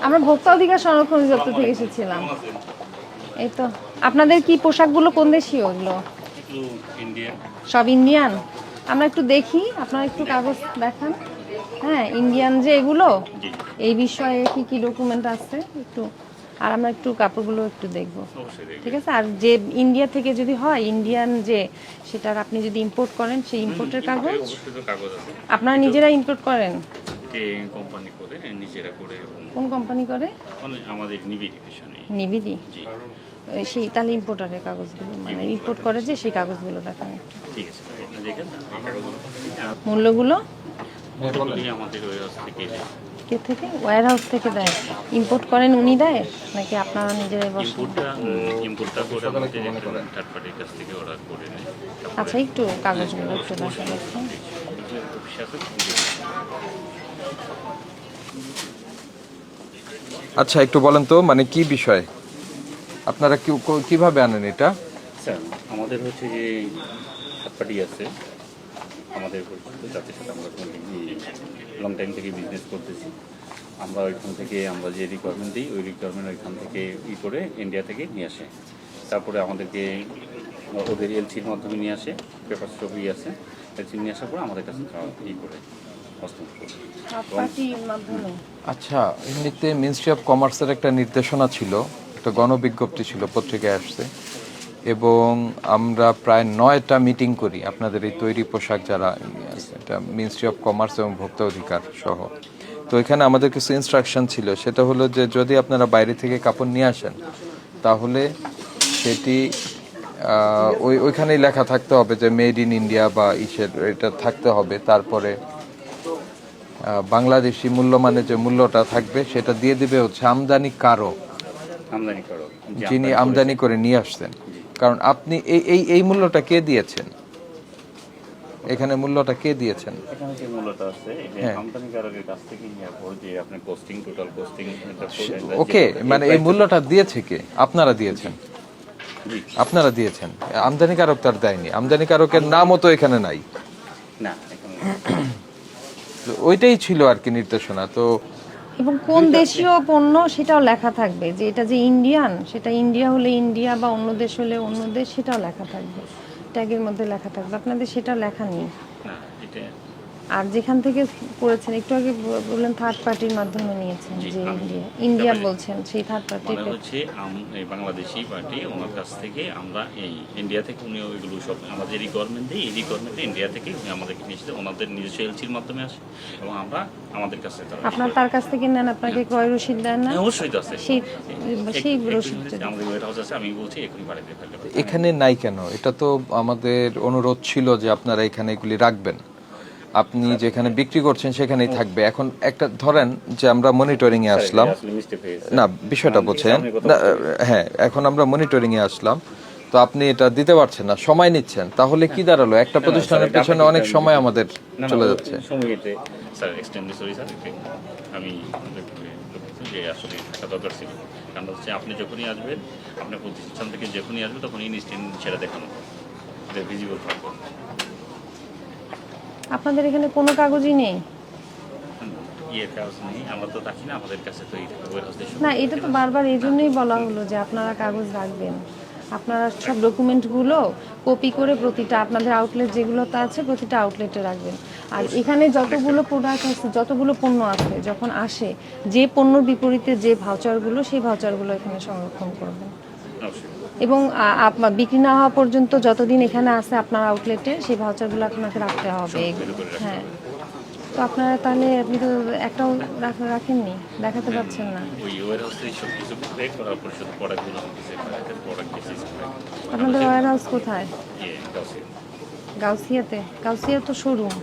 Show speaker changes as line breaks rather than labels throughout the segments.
আমরা ভোক্তা অধিকার সংরক্ষণ দপ্তর থেকে এসেছিলাম। এই তো আপনাদের কি পোশাকগুলো কোন দেশীয় ওগুলো? সব ইন্ডিয়ান। আমরা একটু দেখি, আপনারা একটু কাগজ দেখান। হ্যাঁ, ইন্ডিয়ান যে এগুলো, এই বিষয়ে কি কি ডকুমেন্ট আছে একটু, আর আমরা একটু কাপড়গুলো একটু দেখব, ঠিক আছে? আর যে ইন্ডিয়া থেকে যদি হয়, ইন্ডিয়ান যে সেটার আপনি যদি ইম্পোর্ট করেন, সেই ইম্পোর্টের কাগজ আপনারা নিজেরা ইম্পোর্ট করেন?
কোম্পানি করে নিজেরা করে।
কোন কোম্পানি করে?
আমাদের
নিবিদি। সেই তাহলে ইম্পোর্টারের কাগজগুলো, মানে ইম্পোর্ট করে যে সেই কাগজগুলো দেখান।
ঠিক আছে,
মূল্যগুলো
আমাদের
কে থেকে? ওয়্যার হাউস থেকে দেয়? ইম্পোর্ট করেন উনি দেয় নাকি আপনারা নিজেরাই বসেন?
ইম্পোর্টটা করে আমাদের থার্ড পার্টির কাছ থেকে ওরা করে নেয়।
আচ্ছা, একটু কাগজগুলো একটু দেখা যাচ্ছে।
আচ্ছা, একটু বলেন তো, মানে কি বিষয় আপনারা কিভাবে আনেন এটা?
স্যার, আমাদের হচ্ছে যে থার্ড পার্টি আছে আমাদের পরিচিত, যাদের সাথে আমরা লং টাইম থেকে বিজনেস করতেছি। আমরা ওইখান থেকে আমরা যে রিকোয়ারমেন্ট দিই, ওই রিকোয়ারমেন্ট ওইখান থেকে করে ইন্ডিয়া থেকে নিয়ে আসে। তারপরে আমাদেরকে ওদের এলসির মাধ্যমে নিয়ে আসে, পেপার ছবি আছে, এলসি নিয়ে আসার পরে আমাদের কাছে করে
আচ্ছা, এমনিতে মিনিস্ট্রি অফ কমার্সের একটা নির্দেশনা ছিল, একটা গণবিজ্ঞপ্তি ছিল, পত্রিকায় আসছে, এবং আমরা প্রায় 9টা মিটিং করি আপনাদের এই তৈরি পোশাক যারা আছে, এটা মিনিস্ট্রি অফ কমার্স এবং ভোক্তা অধিকার সহ। তো এখানে আমাদের কিছু ইনস্ট্রাকশন ছিল, সেটা হলো যে যদি আপনারা বাইরে থেকে কাপড় নিয়ে আসেন, তাহলে সেটি ওইখানেই লেখা থাকতে হবে যে মেড ইন ইন্ডিয়া বা এটা থাকতে হবে। তারপরে বাংলাদেশি মূল্যমানের যে মূল্যটা থাকবে সেটা দিয়ে দিবে হচ্ছে আমদানিকারক, যিনি আমদানি করে নিয়ে আসছেন। কারণ আপনি এই মূল্যটা কে দিয়েছেন? এখানে মূল্যটা কে দিয়েছেন?
এখানে যে মূল্যটা আছে আমদানিকারকের কাছ থেকে নেওয়ার পর যে আপনি কস্টিং, টোটাল কস্টিং,
ওকে, মানে এই মূল্যটা দিয়েছে কে? আপনারা দিয়েছেন? আপনারা দিয়েছেন, আমদানিকারক তার দেয়নি। আমদানিকারকের নামও তো এখানে নাই।
না,
ওইটাই ছিল আর কি নির্দেশনা। তো
এবং কোন দেশীয় পণ্য সেটাও লেখা থাকবে, যে এটা যে ইন্ডিয়ান, সেটা ইন্ডিয়া হলে ইন্ডিয়া বা অন্য দেশ হলে অন্য দেশ, সেটাও লেখা থাকবে, ট্যাগের মধ্যে লেখা থাকবে। আপনাদের সেটা লেখা নেই। আর যেখান থেকে করেছেন, একটু আগে বললেন থার্ড পার্টির মাধ্যমে নিয়েছেন, যে ইন্ডিয়া বলছেন, সেই থার্ড পার্টি
হচ্ছে এই বাংলাদেশি পার্টি, ওনার কাছ থেকে আমরা এই ইন্ডিয়া থেকে উনি ওইগুলো সব আমাদের রিকোয়ারমেন্ট দিই, এই রিকোয়ারমেন্টে ইন্ডিয়া থেকে উনি আমাদেরকে নিয়ে এসে ওনাদের নিজস্ব এলসির মাধ্যমে আসে এবং আমরা আমাদের কাছে
আপনার তার কাছ থেকে নেন, আপনাকে ক্রয় রসিদ দেন না?
অবশ্যই তো আছে,
সেই রসিদ
আমাদের ওয়েট হাউস আছে। আমি বলছি এখনই বাড়িতে ফেলতে।
এখানে নাই কেন? এটা তো আমাদের অনুরোধ ছিল যে আপনারা এখানে এগুলি রাখবেন, আপনি যেখানে বিক্রি করছেন সেখানেই থাকবে। এখন একটা ধরেন যে আমরা মনিটরিং এ আসলাম, না বিষয়টা বোঝেন না, হ্যাঁ, এখন আমরা মনিটরিং এ আসলাম, তো আপনি এটা দিতে পারছেন না, সময় নিচ্ছেন, তাহলে কি দাঁড়ালো? একটা প্রতিষ্ঠানের পেছনে অনেক সময় আমাদের চলে যাচ্ছে।
আমি যে আসলে থাকা দরকার ছিল, কারণ হচ্ছে আপনি যখনই আসবেন, আপনার প্রতিষ্ঠান থেকে যখনই আসবে, তখন ইনস্ট্যান্ট সেটা দেখানো ভিজিবল থাকবে।
আপনাদের এখানে কোনো কাগজই নেই? না, এটা তো বারবার এই জন্যই বলা হলো যে আপনারা কাগজ রাখবেন, আপনারা সব ডকুমেন্টগুলো কপি করে প্রতিটা আপনাদের আউটলেট যেগুলোতে আছে প্রতিটা আউটলেটে রাখবেন। আর এখানে যতগুলো প্রোডাক্ট আছে, যতগুলো পণ্য আছে, যখন আসে যে পণ্যর বিপরীতে যে ভাউচারগুলো, সেই ভাউচারগুলো এখানে সংরক্ষণ করবেন। এবং বিক্রি না হওয়া পর্যন্ত যতদিন এখানে আছে আপনার আউটলেটে, সেই ভাউচারগুলো আপনাকে রাখতে হবে। হ্যাঁ, তো আপনারা তাহলে, আপনি তো একটাও রাখেননি, দেখাতে পারছেন না। আপনাদের ওয়্যার হাউস কোথায়? গাউসিয়াতে? গাউসিয়া তো শোরুম।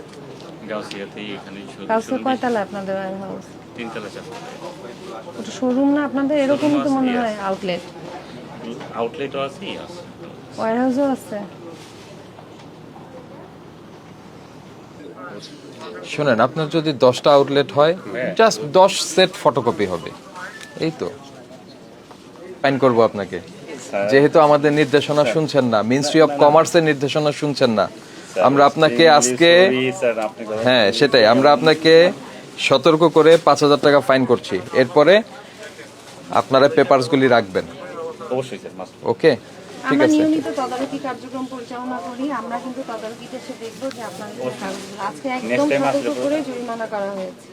গাউসিয়া কয়তলা আপনাদের ওয়্যার হাউস?
3 তলা।
ওটা শোরুম না আপনাদের? এরকমই তো মনে হয় আউটলেট।
আউটলেটও আছে,
ওয়্যার হাউসও আছে।
শুনেন, আপনার যদি 10টা আউটলেট হয়, জাস্ট 10 সেট ফটোকপি হবে, এই তো। ফাইন করব আপনাকে, যেহেতু আমাদের নির্দেশনা শুনছেন না, মিনিস্ট্রি অফ কমার্সের নির্দেশনা শুনছেন না। আমরা আপনাকে আজকে, হ্যাঁ সেটাই, আমরা আপনাকে সতর্ক করে 5,000 টাকা ফাইন করছি। এরপরে আপনারা পেপারসগুলি রাখবেন।
অবশ্যই স্যার, মাস্ট।
ওকে, ঠিক
আমরা
আছে।
নিয়মিত তদারকি কার্যক্রম পরিচালনা করি। আমরা কিন্তু তদারকিতে এসে দেখবো যে আপনাদের কাগজগুলো আজকে একদম
Next time
সতর্ক
আসলে
করে জরিমানা করা হয়েছে।